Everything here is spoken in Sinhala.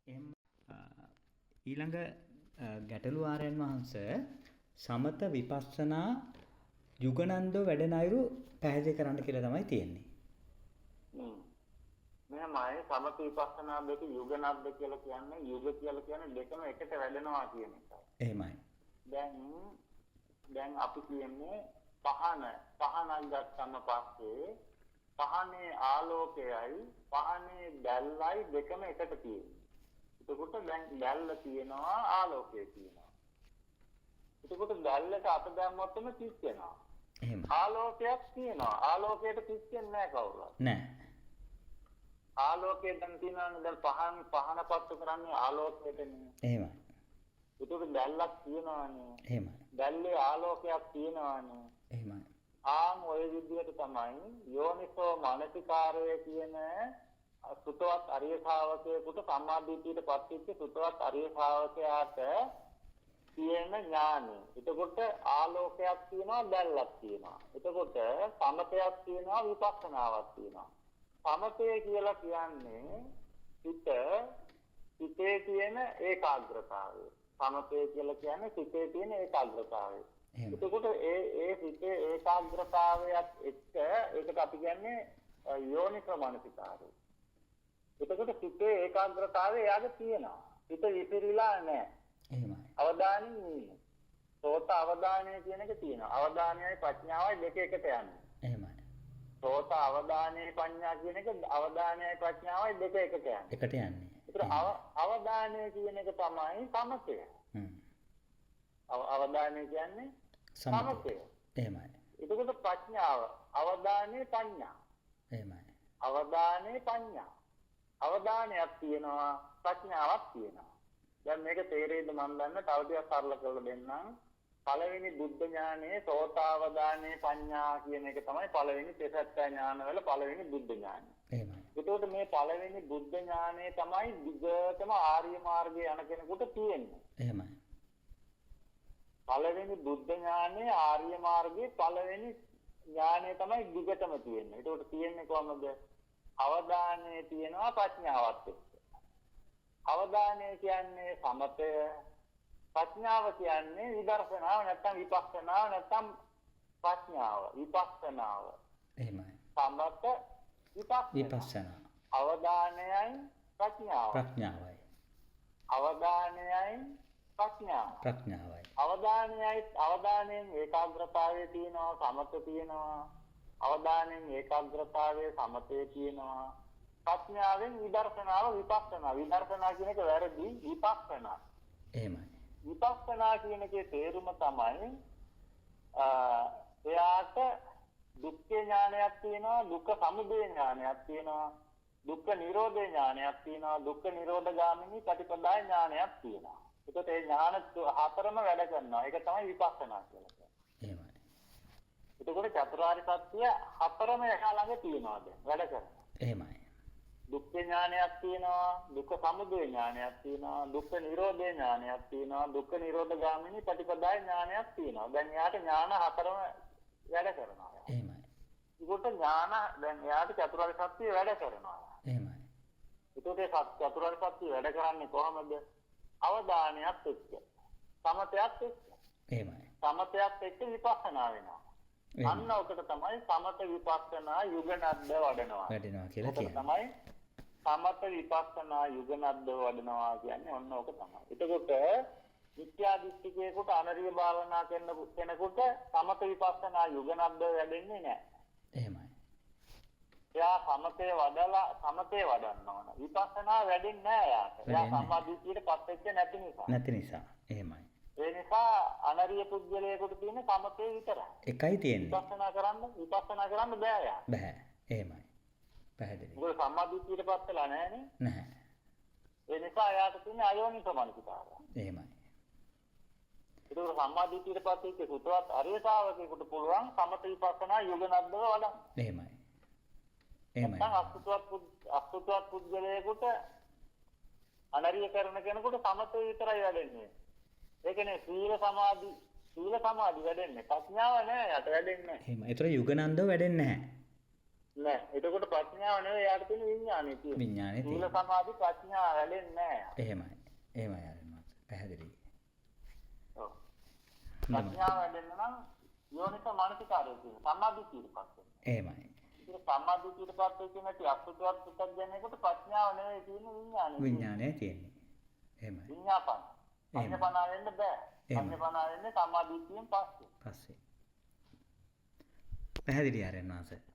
එහෙම ඊළඟ ගැටළු ආරයන් වහන්සේ සමත විපස්සනා යුගනන්දෝ වැඩෙන අයුරු පැහැදිලි කරන්න කියලා තමයි තියෙන්නේ. මෙහෙමයි සමත විපස්සනා දෙක යුගනද්ද කියලා කියන්නේ යුග කියලා කියන්නේ දෙකම එකට වැඩෙනවා කියන එකයි. එහෙමයි. දැන් අපි කියන්නේ පහනක් ගත්තම පස්සේ පහනේ ආලෝකයයි පහනේ දැල්ලයි දෙකම එකට තියෙනවා. එතකොට දැන් දැල්ල තියෙනවා ආලෝකය තියෙනවා. එතකොට දැල්ලට අත දැම්මොත්ම කිස් වෙනවා. එහෙම. ආලෝකයක් තියෙනවා. ආලෝකයට කිස් වෙන්නේ නැහැ කවුරුත්. නැහැ. ආලෝකයෙන් දැන් තියෙනවානේ දැන් පහන පත්තු කරන්නේ ආලෝකයටනේ. එහෙමයි. ඒක දැල්ලක් තියෙනවානේ. එහෙමයි. දැල්ලේ ආලෝකයක් තියෙනවානේ. එහෙමයි. ඔය විදිහට තමයි යෝනිසෝ මානසිකාරය කියන සුතවත් අරිය ශාවකයෙකුට සම්මාදිටියට පත්වෙච්ච සුතවත් අරිය ශාවකයාට තියෙන ඥානෙ. එතකොට ආලෝකයක් තියෙනවා දැල්ලක් තියෙනවා. එතකොට සමතයක් තියෙනවා විපස්සනාවක් තියෙනවා. සමතය කියලා කියන්නේ සිතේ තියෙන ඒකාග්‍රතාවය. සමතය කියලා කියන්නේ සිතේ තියෙන ඒකාග්‍රතාවය. එතකොට ඒ සිතේ ඒකාග්‍රතාවයත් එක්ක ඒකට අපි කියන්නේ යෝනිසෝ මනසිකාරය. එතකොට සිතේ ඒකාග්‍රතාවය යාගේ තියෙනවා. සිත විසිරීලා නැහැ. එහෙමයි. අවධානය ඉන්නේ. සෝත අවධානය කියන එක තියෙනවා. අවධානයයි ප්‍රඥාවයි දෙක එකට යන්නේ. එහෙමයි. සෝත අවධානයේ පඤ්ඤා කියන එක අවධානයයි ප්‍රඥාවයි දෙක එකට යන්නේ. එකට යන්නේ. ඒතර අවධානය කියන එක තමයි සමතය. අවධානය කියන්නේ සමතය. එහෙමයි. එතකොට ප්‍රඥාව අවධානයේ පඤ්ඤා. එහෙමයි. අවධානයේ පඤ්ඤා. අවධානයක් තියෙනවා ප්‍රඥාවක් තියෙනවා. දැන් මේක තේරෙයිද මම දන්න තව ටිකක් සරල කරලා දෙන්නම්. පළවෙනි බුද්ධ ඥානයේ සෝතාවදානේ පඤ්ඤා කියන එක තමයි පළවෙනි තෙසත්ත ඥාන වල පළවෙනි බුද්ධ ඥානය. එහෙමයි. ඒකෝට මේ පළවෙනි බුද්ධ ඥානය තමයි දිගටම ආර්ය මාර්ගයේ යන කෙනෙකුට තියෙන්නේ. එහෙමයි. පළවෙනි බුද්ධ ඥානයේ ආර්ය මාර්ගයේ පළවෙනි ඥානය තමයි දිගටම තියෙන්නේ. ඒකෝට තියෙන්නේ කොහමද? අවධානයේ තියෙනවා ප්‍රඥාවත් එක්ක. අවධානය කියන්නේ සමතය, ප්‍රඥාව කියන්නේ විදර්ශනාව නැත්නම් විපස්සනාව නැත්නම් ප්‍රඥාව විපස්සනාව. එහෙමයි. සමත විපස්සනා. අවධානයයි ප්‍රඥාවයි. අවධානයයි ප්‍රඥාවයි. අවධානයෙන් ඒකාග්‍රතාවයේ තියෙනවා සමත තියෙනවා. අවධානයෙන් ඒකාග්‍රතාවයේ සමතේ තියෙනවා. ප්‍රඥාවෙන් විදර්ශනාව විපස්සනා. විදර්ශනා කියන එක වැරදි විපස්සනා. එහෙමයි. විපස්සනා කියන එකේ තේරුම තමයි එයාට දුක්ඛ ඥානයක් තියෙනවා, දුක්ඛ සමුදය ඥානයක් තියෙනවා, දුක්ඛ නිරෝධ ඥානයක් තියෙනවා, දුක්ඛ නිරෝධ ගාමිනී ප්‍රතිපදා ඥානයක් තියෙනවා. ඒකට ඒ ඥාන හතරම වැඩ කරනවා. ඒක තමයි විපස්සනා කියලා කියන්නේ. එහෙමයි. එතකොට චතුරාර්ය සත්‍ය හතරම එහා ළඟ තියෙනවා දැන් වැඩ කරනවා. එහෙමයි. දුක්ඛ ඥානයක් තියෙනවා, දුක්ඛ සමුදය ඥානයක් තියෙනවා, දුක්ඛ නිරෝධ ඥානයක් තියෙනවා, දුක්ඛ නිරෝධ ගාමිනී ප්‍රතිපදා ඥානයක් තියෙනවා. දැන් යාට ඥාන හතරම වැඩ කරනවා. එහෙමයි. ඒකට ඥාන දැන් යාට චතුරාර්ය සත්‍ය වැඩ කරනවා. එහෙමයි. ඒකට චතුරාර්ය සත්‍ය වැඩ කරන්නේ කොහොමද? අවධානයත් එක්ක. සමතයත් එක්ක. එහෙමයි. සමතයත් එක්ක විපස්සනා වෙනවා. අන්න ඔකට තමයි සමත විපස්සනා යුගනද්ද වඩනවා. වැඩෙනවා කියලා කියන්නේ. තමයි සමත විපස්සනා යුගනද්ද වඩනවා කියන්නේ ඔන්න ඔක තමයි. එතකොට මිත්‍යා දෘෂ්ටිකේකට අනරිය භාවනා කරන කෙනෙකුට සමත විපස්සනා යුගනද්ද වැඩෙන්නේ නැහැ. එහෙමයි. එයා සමතේ වඩන්න ඕන. විපස්සනා වැඩෙන්නේ නැහැ එයාට. එයා සම්මාදිටියට පත් වෙච්ච නැති නිසා. එහෙමයි. ඒ නිසා අනරිය පුද්ගලයෙකුට තියෙන සමතේ විතරයි. එකයි තියෙන්නේ. විපස්සනා කරන්න බෑ යා. බෑ. එහෙමයි. පැහැදිලි. මොකද සම්මාදිටියට පත් වෙලා නැහැනේ. නැහැ. ඒ නිසා යාට තියෙන අයෝනිසෝ මනසිකාරය. එහෙමයි. ඒක සම්මාදිටියට පත් වෙච්ච සුතවත් අරිය ශාවකයෙකුට පුළුවන් සමත විපස්සනා යුගනද්දව වඩන්න. එහෙමයි. එහෙමයි. අසුතවත් පුද්ගලයෙකුට අනරිය කරන කෙනෙකුට සමතේ විතරයි වැඩෙන්නේ. ඒ කියන්නේ සීල සමාධි වැඩෙන්නේ. ප්‍රඥාව නෑ යට වැඩෙන්නේ. එහෙමයි. ඒතර යුගනන්දව වැඩෙන්නේ නැහැ. නෑ. එතකොට ප්‍රඥාව නෙවෙයි යාට තියෙන විඥානේ තියෙන්නේ. විඥානේ සීල තියෙන්නේ. සමාධි ප්‍රඥා වැළෙන්නේ නෑ. එහෙමයි. එහෙමයි ආරෙන්න මාස. පැහැදිලි. ඔව්. ප්‍රඥාව වැළෙන්න නම් යෝනිසෝ මනසිකාරය තියෙන සම්මාදිට්ඨියටපත් වෙන්න. එහෙමයි. ඉතින් සම්මාදිට්ඨියටපත් වෙච්ච නැති අසුතුවක් පුතක් ගැනේකට ප්‍රඥාව නෙවෙයි තියෙන්නේ විඥානේ. විඥානේ තියෙන්නේ. එහෙමයි. විඥාපන. අඤ්ඤපන වෙන්න බෑ. අඤ්ඤපන වෙන්නේ සම්මාදිට්ඨියෙන් පස්සේ. පැහැදිලි ආරෙන්න මාස.